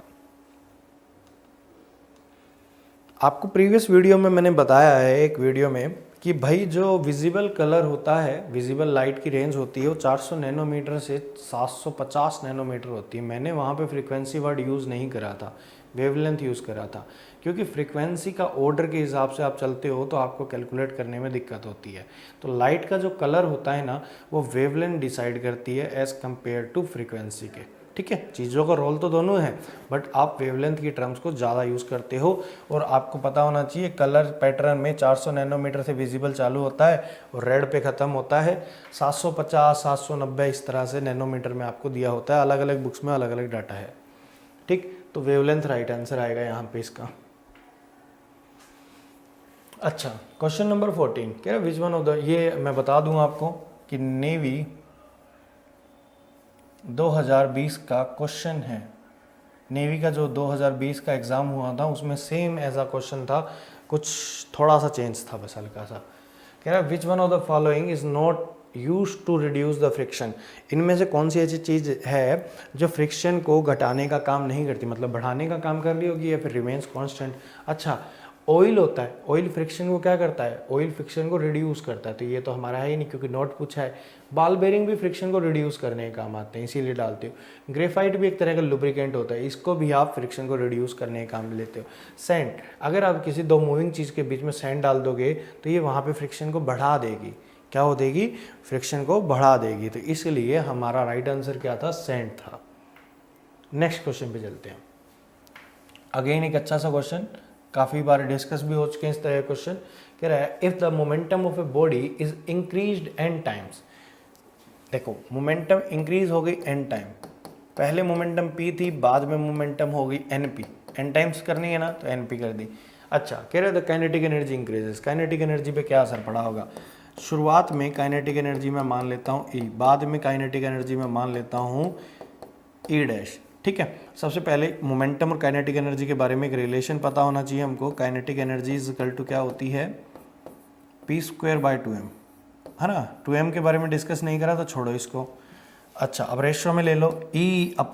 आपको प्रीवियस वीडियो में मैंने बताया है, एक वीडियो में, कि भाई जो विजिबल कलर होता है, विजिबल लाइट की रेंज होती है वो 400 नैनोमीटर से 750 नैनोमीटर होती है। मैंने वहाँ पे फ्रीक्वेंसी वर्ड यूज़ नहीं करा था, वेवलेंथ यूज़ करा था, क्योंकि फ्रीक्वेंसी का ऑर्डर के हिसाब से आप चलते हो तो आपको कैलकुलेट करने में दिक्कत होती है। तो लाइट का जो कलर होता है ना, वो वेवलेंथ डिसाइड करती है एज़ कम्पेयर टू फ्रीक्वेंसी के। ठीक है, चीज़ों का रोल तो दोनों है, बट आप वेवलेंथ की टर्म्स को ज़्यादा यूज़ करते हो। और आपको पता होना चाहिए कलर पैटर्न में 400 नैनोमीटर से विजिबल चालू होता है और रेड पे ख़त्म होता है, 750 790 इस तरह से नैनोमीटर में आपको दिया होता है। अलग अलग बुक्स में अलग अलग डाटा है। ठीक, तो वेवलेंथ राइट आंसर आएगा यहाँ पे इसका। अच्छा, क्वेश्चन नंबर 14 क्या है, विच वन ऑफ द, ये मैं बता दूँ आपको कि नेवी 2020 का क्वेश्चन है। नेवी का जो 2020 का एग्ज़ाम हुआ था उसमें सेम ऐसा क्वेश्चन था, कुछ थोड़ा सा चेंज था, बस हल्का सा। कह रहा है which one of the following is not use to reduce the friction, इनमें से कौन सी ऐसी चीज़ है जो फ्रिक्शन को घटाने का काम नहीं करती, मतलब बढ़ाने का काम कर रही होगी या फिर रिमेन्स कांस्टेंट। अच्छा, ऑयल होता है, ऑयल फ्रिक्शन को क्या करता है, ऑयल फ्रिक्शन को रिड्यूस करता है, तो ये तो हमारा है ही नहीं क्योंकि नोट पूछा है। बाल बेरिंग भी फ्रिक्शन को रिड्यूस करने के काम आते हैं, इसीलिए डालते हो। ग्रेफाइट भी एक तरह का लुब्रिकेंट होता है, इसको भी आप फ्रिक्शन को रिड्यूस करने के काम लेते हो। सैंड, अगर आप किसी दो मूविंग चीज़ के बीच में सैंड डाल दोगे तो ये वहाँ पर फ्रिक्शन को बढ़ा देगी। क्या हो देगी, फ्रिक्शन को बढ़ा देगी, तो इसलिए हमारा राइट आंसर क्या था, सैंड था। नेक्स्ट क्वेश्चन पे चलते हैं। अगेन एक अच्छा सा क्वेश्चन, काफ़ी बार डिस्कस भी हो चुके हैं इस तरह के क्वेश्चन। कह रहा है if the momentum of a body is increased n times, देखो मोमेंटम इंक्रीज हो गई n टाइम, पहले मोमेंटम p थी, बाद में मोमेंटम हो गई np, n टाइम्स करनी है ना तो np कर दी। अच्छा, कह रहे the kinetic energy increases, kinetic energy पे क्या असर पड़ा होगा। शुरुआत में काइनेटिक एनर्जी में मान लेता हूँ E, बाद में काइनेटिक एनर्जी में मान लेता हूँ E डैश। ठीक है, सबसे पहले मोमेंटम और काइनेटिक एनर्जी के बारे में एक रिलेशन पता होना चाहिए हमको। Kinetic energy is equal to क्या होती है, p²/2m, है ना। 2m के बारे में डिस्कस नहीं करा तो छोड़ो इसको। अच्छा, अब रेशियो में ले लो, E/E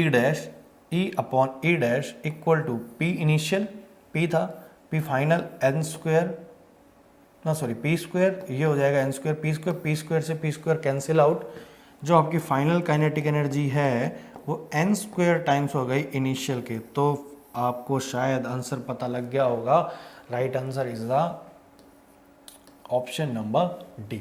dash, E/E dash equal to P initial, P था, P फाइनल, p², ये हो जाएगा n², p² से p² कैंसिल आउट, जो आपकी फाइनल काइनेटिक एनर्जी है वो n² टाइम्स हो गई इनिशियल के। तो आपको शायद आंसर पता लग गया होगा, right answer is the option number D.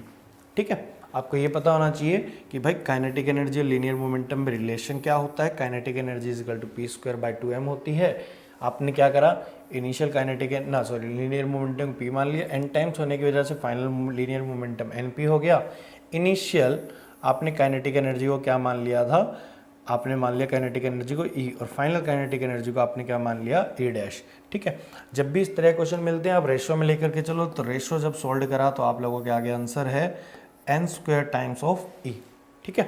ठीक है, आपको ये पता होना चाहिए कि भाई काइनेटिक एनर्जी और लीनियर मोमेंटम में रिलेशन क्या होता है। Kinetic energy is equal to p²/2m होती है। आपने क्या करा, initial kinetic linear momentum p मान लिया, n टाइम्स होने की वजह से फाइनल लीनियर मोमेंटम np हो गया। इनिशियल आपने काइनेटिक एनर्जी को क्या मान लिया था, आपने मान लिया काइनेटिक एनर्जी को E, और फाइनल काइनेटिक एनर्जी को आपने क्या मान लिया, E डैश। ठीक है, जब भी इस तरह क्वेश्चन मिलते हैं आप रेशियो में लेकर के चलो, तो रेशियो जब सोल्व करा तो आप लोगों के आगे आंसर है n² टाइम्स ऑफ E। ठीक है,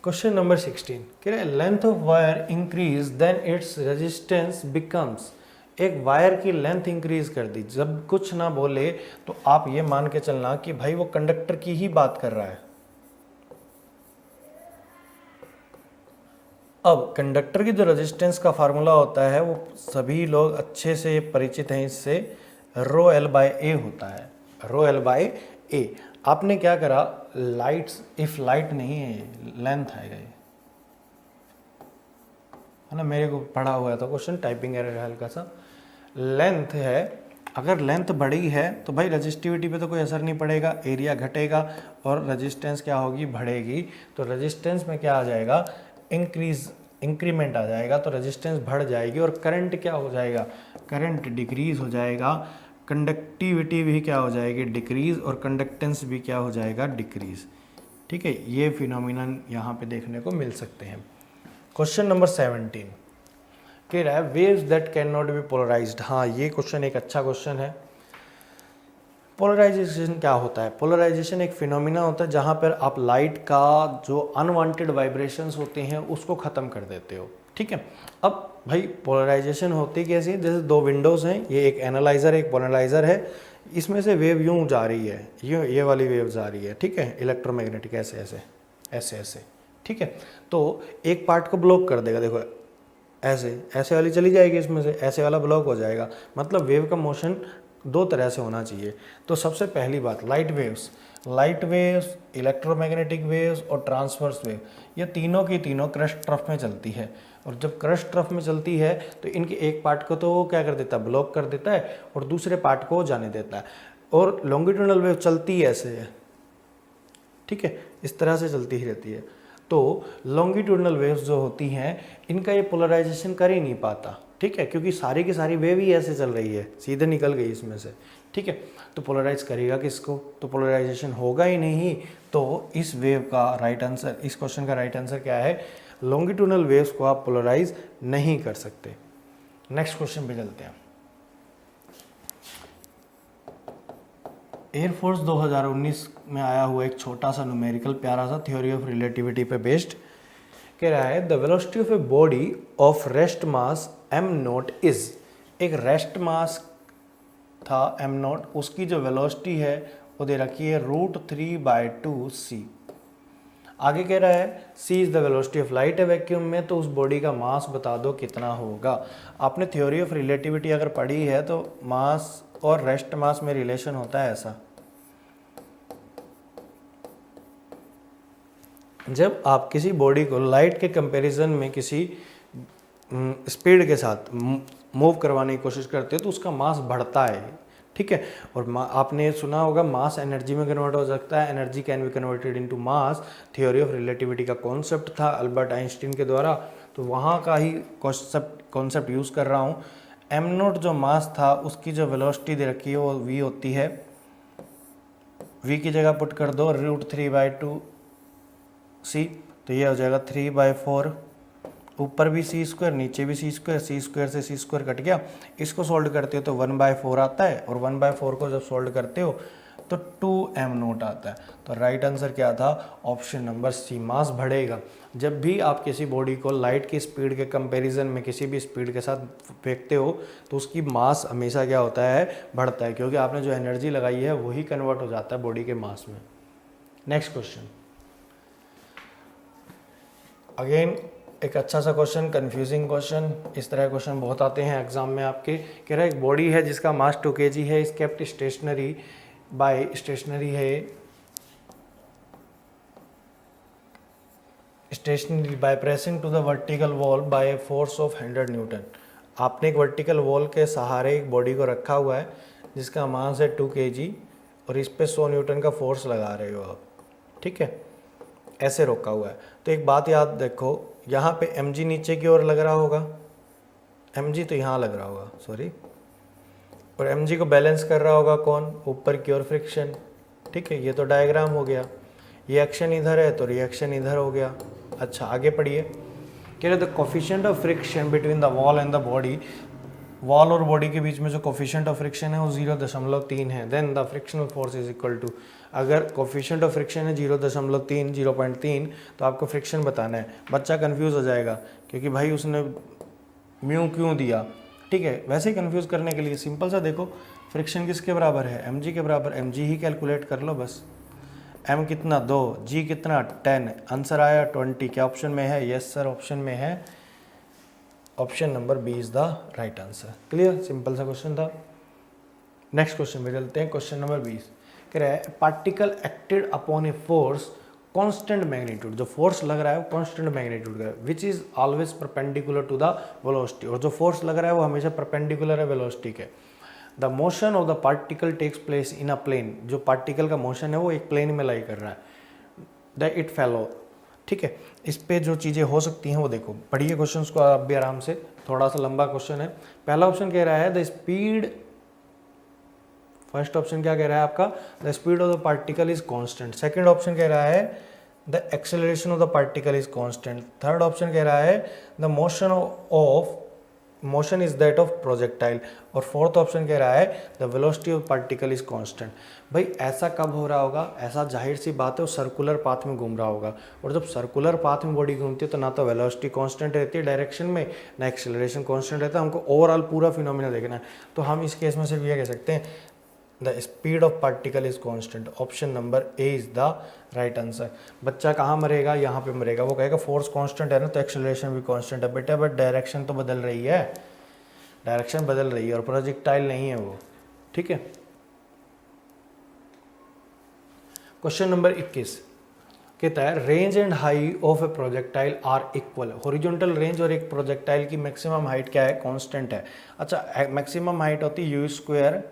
क्वेश्चन नंबर 16 कह रहे length of wire increase then its resistance becomes, एक वायर की लेंथ इंक्रीज कर दी, जब कुछ ना बोले तो आप ये मान के चलना कि भाई वो कंडक्टर की ही बात कर रहा है। अब कंडक्टर की जो रेजिस्टेंस का फार्मूला होता है वो सभी लोग अच्छे से परिचित हैं इससे, ρl/a होता है, ρl/a। आपने क्या करा, लाइट्स, इफ लाइट नहीं है, लेंथ है ये, है ना, मेरे को पढ़ा हुआ था क्वेश्चन, टाइपिंग एरर है हल्का सा। लेंथ है, अगर लेंथ बड़ी है तो भाई रजिस्टिविटी पे तो कोई असर नहीं पड़ेगा, एरिया घटेगा और रेजिस्टेंस क्या होगी, बढ़ेगी। तो रेजिस्टेंस में क्या आ जाएगा, इंक्रीमेंट आ जाएगा, तो रेजिस्टेंस बढ़ जाएगी। और करंट क्या हो जाएगा, करंट डिक्रीज हो जाएगा। कंडक्टिविटी भी क्या हो जाएगी, डिक्रीज, और कंडक्टेंस भी क्या हो जाएगा, डिक्रीज। ठीक है, ये फिनोमिनन यहाँ पे देखने को मिल सकते हैं। क्वेश्चन नंबर 17 कह रहा है waves that can not be polarized. हाँ, ये क्वेश्चन एक अच्छा क्वेश्चन है। पोलराइजेशन क्या होता है, पोलराइजेशन एक फिनोमिना होता है जहाँ पर आप लाइट का जो अनवांटेड वाइब्रेशंस होते हैं उसको ख़त्म कर देते हो। ठीक है, अब भाई पोलराइजेशन होती कैसी है, जैसे दो विंडोज़ हैं, ये एक एनालाइज़र एक पोलराइज़र है, इसमें से वेव यूँ जा रही है, ये वाली वेव जा रही है। ठीक है, इलेक्ट्रोमैग्नेटिक ऐसे ऐसे ऐसे ऐसे। ठीक है, तो एक पार्ट को ब्लॉक कर देगा, देखो ऐसे वाली चली जाएगी, इसमें से ऐसे वाला ब्लॉक हो जाएगा। मतलब वेव का मोशन दो तरह से होना चाहिए। तो सबसे पहली बात, लाइट वेव्स, इलेक्ट्रोमैग्नेटिक वेव्स और ट्रांसवर्स वेव, ये तीनों की तीनों क्रस्ट ट्रफ में चलती है। और जब क्रस्ट ट्रफ में चलती है तो इनके एक पार्ट को तो वो क्या कर देता है, ब्लॉक कर देता है, और दूसरे पार्ट को जाने देता है। और लॉन्गिट्यूडनल वेव चलती ऐसे है, ठीक है, इस तरह से चलती ही रहती है। तो लॉन्गिट्यूडनल वेव्स जो होती हैं इनका ये पोलराइजेशन कर ही नहीं पाता। ठीक है, क्योंकि सारी की सारी वेव ही ऐसे चल रही है, सीधे निकल गई इसमें से। ठीक है, तो पोलराइज करेगा किसको, तो पोलराइजेशन होगा ही नहीं। तो इस वेव का राइट आंसर, इस क्वेश्चन का राइट आंसर क्या है, लॉन्गिट्यूडनल वेव्स को आप पोलराइज नहीं कर सकते। नेक्स्ट क्वेश्चन पे चलते हैं। एयरफोर्स 2019 में आया हुआ एक छोटा सा न्यूमेरिकल प्यारा सा थ्योरी ऑफ रिलेटिविटी पे बेस्ड कह रहा है the velocity of a body of rest mass am not is. एक रेस्ट मास था एम नॉट, उसकी जो वेलोसिटी है वो दे रखी है √3/2c। आगे कह रहा है c is the velocity of light A vacuum में, तो उस बॉडी का मास बता दो कितना होगा। आपने थ्योरी ऑफ रिलेटिविटी अगर पढ़ी है तो मास और रेस्ट मास में रिलेशन होता है ऐसा, जब आप किसी बॉडी को लाइट के कंपैरिजन में किसी स्पीड के साथ मूव करवाने की कोशिश करते हो तो उसका मास बढ़ता है। ठीक है, और आपने सुना होगा मास एनर्जी में कन्वर्ट हो सकता है, energy can be converted into mass. Theory of relativity का कॉन्सेप्ट था अल्बर्ट आइंस्टीन के द्वारा, तो वहाँ का ही कॉन्सेप्ट यूज़ कर रहा हूँ। एम नोट जो मास था उसकी जो वेलोसिटी दे रखी है वो v होती है, v की जगह पुट कर दो √3/2c, तो ये हो जाएगा 3/4, ऊपर भी c स्क्वायर नीचे भी c स्क्वायर, c स्क्वायर से c स्क्वायर कट गया। इसको सोल्व करते हो तो 1/4 आता है, और 1/4 को जब सोल्व करते हो तो 2m नोट आता है। तो राइट आंसर क्या था, ऑप्शन नंबर सी, मास बढ़ेगा। जब भी आप किसी बॉडी को लाइट की स्पीड के कंपैरिजन में किसी भी स्पीड के साथ फेंकते हो तो उसकी मास हमेशा क्या होता है, बढ़ता है, क्योंकि आपने जो एनर्जी लगाई है वही कन्वर्ट हो जाता है बॉडी के मास में। नेक्स्ट क्वेश्चन, अगेन एक अच्छा सा क्वेश्चन, कंफ्यूजिंग क्वेश्चन। इस तरह क्वेश्चन बहुत आते हैं एग्जाम में आपके। कह रहा है एक बॉडी है जिसका मास 2 kg है, is kept stationary by stationary है, stationary by pressing to the vertical wall by a force of 100 newton. आपने एक वर्टिकल वॉल के सहारे एक बॉडी को रखा हुआ है जिसका मास है 2 kg, और इस पे 100 न्यूटन का फोर्स लगा रहे हो आप। ठीक है, ऐसे रोका हुआ है। तो एक बात याद देखो, यहाँ पे mg नीचे की ओर लग रहा होगा, mg तो यहाँ लग रहा होगा, सॉरी, और mg को बैलेंस कर रहा होगा कौन, ऊपर की ओर फ्रिक्शन। ठीक है, ये तो डायग्राम हो गया, ये एक्शन इधर है तो रिएक्शन इधर हो गया। अच्छा, आगे पढ़िए, कह रहे the coefficient of friction between the wall and the body, wall और बॉडी के बीच में जो कोफिशिएंट ऑफ फ्रिक्शन है वो 0.3 है। Then the frictional force is equal to, अगर कोफिशिएंट ऑफ फ्रिक्शन है 0.3 तो आपको फ्रिक्शन बताना है। बच्चा कंफ्यूज हो जाएगा क्योंकि भाई उसने म्यू क्यों दिया। ठीक है, वैसे ही कंफ्यूज करने के लिए सिंपल सा देखो, फ्रिक्शन किसके बराबर है, mg के बराबर, mg ही कैलकुलेट कर लो बस। m कितना 2, g कितना 10, आंसर आया 20। क्या ऑप्शन में है, यस सर ऑप्शन में है, option number B is the right answer. Clear, simple सा क्वेश्चन था। नेक्स्ट क्वेश्चन में चलते हैं, क्वेश्चन नंबर 20 कह रहा है particle acted upon a force constant magnitude, जो फोर्स लग रहा है वो कांस्टेंट मैग्नीट्यूड का, which is always perpendicular to the velocity, और जो फोर्स लग रहा है वो हमेशा परपेंडिकुलर है वेलोसिटी के। The motion of the particle takes place in a plane, जो पार्टिकल का मोशन है वो एक प्लेन में लाई कर रहा है, द इट फेलो। ठीक है, इस पे जो चीज़ें हो सकती हैं वो देखो, पढ़िए क्वेश्चन को आप भी आराम से, थोड़ा सा लंबा क्वेश्चन है। पहला ऑप्शन कह रहा है द स्पीड, फर्स्ट ऑप्शन क्या कह रहा है आपका, the speed of the particle is constant. Second option कह रहा है the acceleration of the particle is constant. Third option कह रहा है the motion is that of projectile. और फोर्थ ऑप्शन कह रहा है the velocity of particle is constant. भाई ऐसा कब हो रहा होगा, ऐसा जाहिर सी बात है वो सर्कुलर पाथ में घूम रहा होगा, और जब सर्कुलर पाथ में बॉडी घूमती है तो ना तो वेलोसिटी कांस्टेंट रहती है डायरेक्शन में, ना एक्सेलरेशन कांस्टेंट रहता है। हमको ओवरऑल पूरा फिनोमिना देखना है, तो हम इस केस में सिर्फ ये कह सकते हैं the speed of particle is constant. Option number A is the right answer. बच्चा कहाँ मरेगा, यहाँ पे मरेगा, वो कहेगा फोर्स कांस्टेंट है ना तो एक्सेलरेशन भी कांस्टेंट है। बेटा बट डायरेक्शन तो बदल रही है, डायरेक्शन बदल रही है और प्रोजेक्टाइल नहीं है वो। ठीक है, क्वेश्चन नंबर 21 कहता है range and height of a projectile are equal. Horizontal range और एक प्रोजेक्टाइल की मैक्सिमम हाइट क्या है, कांस्टेंट है। अच्छा, मैक्सिमम हाइट होती है u square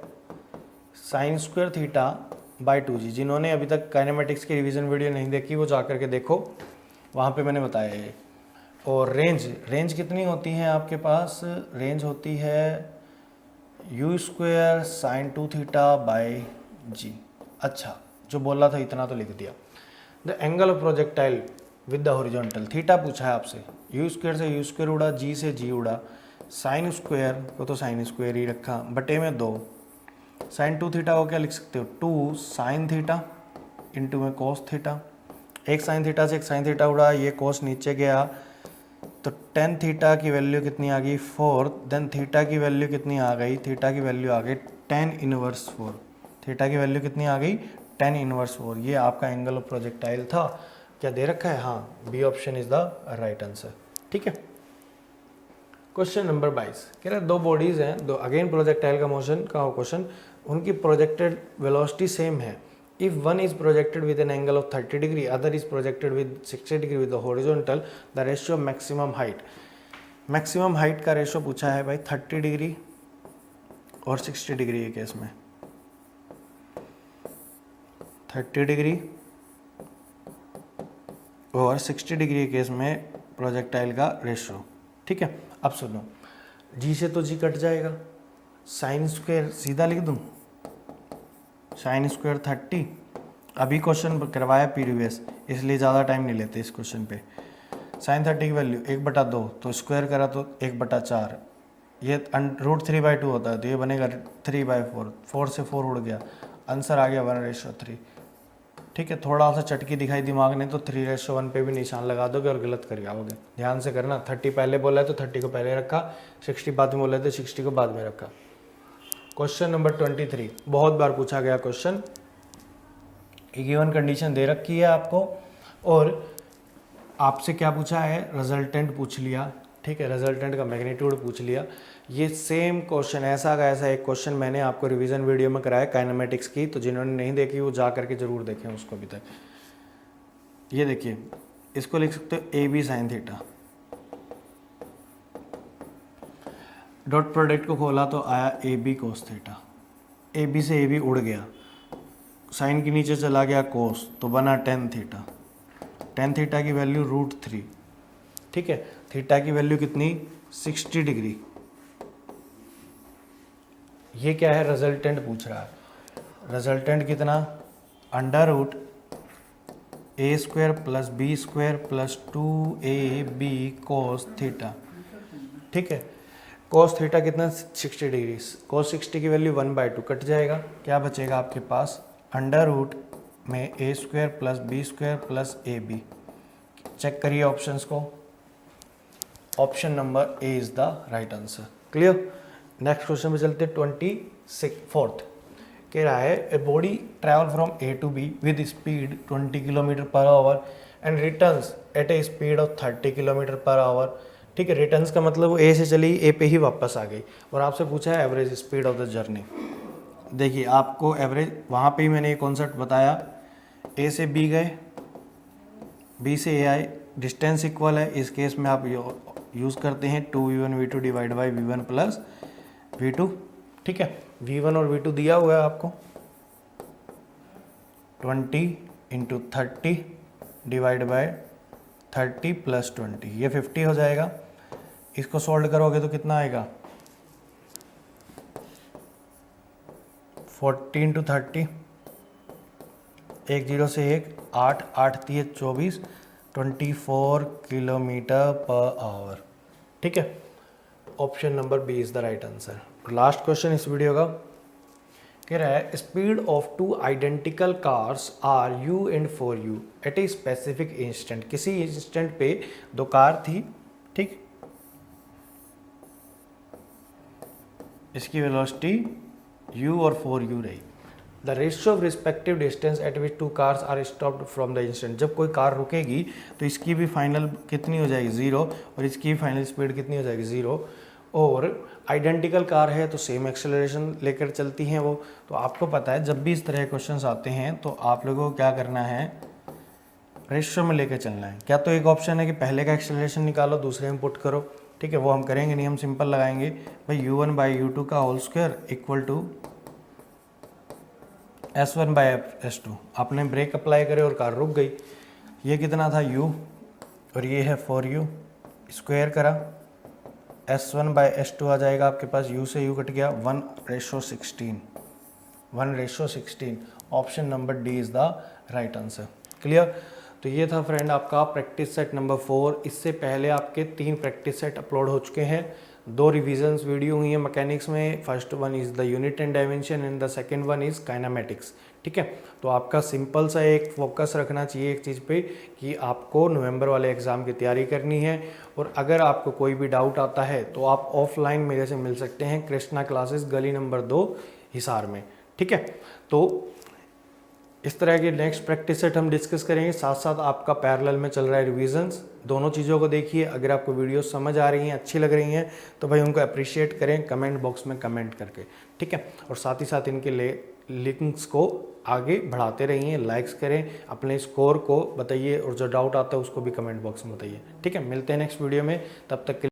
sine square theta by 2g। जिन्होंने अभी तक काइनेमेटिक्स की रिवीजन वीडियो नहीं देखी वो जा करके देखो, वहाँ पे मैंने बताया है। और रेंज कितनी होती है आपके पास, रेंज होती है u square sine 2 theta by g. अच्छा, जो बोला था इतना तो लिख दिया। The angle of projectile with the horizontal, theta पूछा है आपसे, यू स्क्वायर से यू स्क्वायर उड़ा, जी से जी उड़ा, साइन स्क्वायर को तो साइन स्क्वायर ही रखा, बटे में 2, साइन 2 थीटा को क्या लिख सकते हो, 2 साइन थीटा इंटू में कोस थीटा। एक साइन थीटा से एक साइन थीटा उड़ा, ये कोस नीचे गया, तो टेन थीटा की वैल्यू कितनी आ गई 4। देन थीटा की वैल्यू कितनी आ गई, थीटा की वैल्यू आ गई 10 इनवर्स 4। थीटा की वैल्यू कितनी आ गई 10 इनवर्स 4। ये आपका एंगल ऑफ प्रोजेक्टाइल था। क्या दे रखा है, हाँ, B option is the right answer. ठीक है, क्वेश्चन नंबर 22 कह रहा है दो बॉडीज हैं, दो, अगेन प्रोजेक्टाइल का मोशन का क्वेश्चन, उनकी प्रोजेक्टेड वेलोसिटी सेम है। If one is projected with an angle of 30 degree, other is projected with 60 degree with the horizontal, the ratio maximum height. Maximum height का ratio पूछा है भाई 30 degree और 60 degree के case में, 30 degree और 60 degree के केस में प्रोजेक्टाइल का रेशियो। ठीक है, अब सुनो, जी से तो जी कट जाएगा, साइन स्क्वायर सीधा लिख दूं, साइन स्क्वायर 30। अभी क्वेश्चन करवाया प्रीवियस, इसलिए ज़्यादा टाइम नहीं लेते इस क्वेश्चन पे। साइन 30 की वैल्यू 1/2, तो स्क्वायर करा तो 1/4, ये √3/2 होता है, तो ये बनेगा 3/4, 4 से 4 उड़ गया, आंसर आ गया 1:3। ठीक है, थोड़ा सा चटकी दिखाई दिमाग ने तो 3:1 पे भी निशान लगा दोगे और गलत कर जाओगे। ध्यान से करना, 30 पहले बोला है तो 30 को पहले रखा, 60 बाद में बोला है तो 60 को बाद में रखा। क्वेश्चन नंबर 23 बहुत बार पूछा गया क्वेश्चन, गिवन कंडीशन दे रखी है आपको और आपसे क्या पूछा है, रिजल्टेंट पूछ लिया। ठीक है, रिजल्टेंट का मैग्नीट्यूड पूछ लिया। ये सेम क्वेश्चन ऐसा का ऐसा एक क्वेश्चन मैंने आपको रिवीजन वीडियो में कराया काइनेमेटिक्स की, तो जिन्होंने नहीं देखी वो जा करके जरूर देखें उसको अभी तक। ये देखिए, इसको लिख सकते हो A B sine theta, dot product को खोला तो आया A B cos theta, A B से ए बी उड़ गया, साइन के नीचे चला गया कोस, तो बना टेन थीटा। टेन थीटा की वैल्यू √3। ठीक है, थीटा की वैल्यू कितनी 60 डिग्री। ये क्या है, रिजल्टेंट पूछ रहा है। रिजल्टेंट कितना, √a² + b² + 2ab cos theta. ठीक है, cos थीटा कितना 60 डिग्री, cos 60 की वैल्यू 1/2 कट जाएगा, क्या बचेगा आपके पास, √a² + b² + ab। चेक करिए ऑप्शंस को, option number A is the right answer. Clear. Next question में चलते 24th कह रहा है a body travel from A to B with speed 20 km/h and returns at a speed of 30 km/h। ठीक है, returns का मतलब वो ए से चली ए पे ही वापस आ गई और आपसे पूछा है average speed of the journey. देखिए आपको एवरेज वहाँ पे ही मैंने ये कॉन्सेप्ट बताया, ए से बी गए, B से AI डिस्टेंस इक्वल है, इस केस में आप यूज़ करते हैं 2v1v2 divide by v1 plus v2। ठीक है, v1 और v2 दिया हुआ है आपको 20 इंटू 30 डिवाइड बाय 30 प्लस 20, ये 50 हो जाएगा। इसको सॉल्व करोगे तो कितना आएगा 40 इंटू 30, 1 0 से 1 8 8 3 24, 24 किलोमीटर पर आवर। ठीक है, option number B is the right answer. Last question इस वीडियो का कह रहा है speed of two identical cars are u and four u at a specific instant. किसी इंस्टेंट पे दो कार थी, ठीक, इसकी वेलोसिटी u और फॉर u रही। The ratio of respective distance at which two cars are stopped from the instant. जब कोई कार रुकेगी तो इसकी भी फाइनल कितनी हो जाएगी 0 और इसकी भी फाइनल स्पीड कितनी हो जाएगी 0। और आइडेंटिकल कार है तो सेम एक्सेलरेशन लेकर चलती हैं वो। तो आपको पता है जब भी इस तरह के क्वेश्चंस आते हैं तो आप लोगों को क्या करना है, रेशियो में लेकर चलना है। क्या तो एक ऑप्शन है कि पहले का एक्सेलरेशन निकालो दूसरे में पुट करो, ठीक है, वो हम करेंगे नहीं, हम सिंपल लगाएंगे भाई u1 बाई u2 का whole square equal to s1 by s2। आपने ब्रेक अप्लाई करे और कार रुक गई। ये कितना था u और ये है फॉर u, स्क्वायर करा s1 बाई s2 आ जाएगा आपके पास, u से u कट गया 1:16, 1:16। Option number D is the right answer. Clear. तो ये था फ्रेंड आपका प्रैक्टिस सेट नंबर 4। इससे पहले आपके 3 प्रैक्टिस सेट अपलोड हो चुके हैं, 2 रिविजन्स वीडियो हुई है मैकेनिक्स में। First one is the unit and dimension and the second one is kinematics. ठीक है, तो आपका सिंपल सा एक फोकस रखना चाहिए एक चीज़ पे कि आपको नवंबर वाले एग्ज़ाम की तैयारी करनी है। और अगर आपको कोई भी डाउट आता है तो आप ऑफलाइन मेरे से मिल सकते हैं कृष्णा क्लासेस गली नंबर 2 हिसार में। ठीक है, तो इस तरह के नेक्स्ट प्रैक्टिस सेट हम डिस्कस करेंगे, साथ साथ आपका पैरेलल में चल रहा है रिवीजन्स। दोनों चीज़ों को देखिए, अगर आपको वीडियो समझ आ रही हैं, अच्छी लग रही हैं तो भाई उनको अप्रिशिएट करें कमेंट बॉक्स में कमेंट करके। ठीक है, और साथ ही साथ इनके लिंक्स को आगे बढ़ाते रहिए, लाइक्स करें, अपने स्कोर को बताइए और जो डाउट आता है उसको भी कमेंट बॉक्स में बताइए। ठीक है, मिलते हैं नेक्स्ट वीडियो में, तब तक के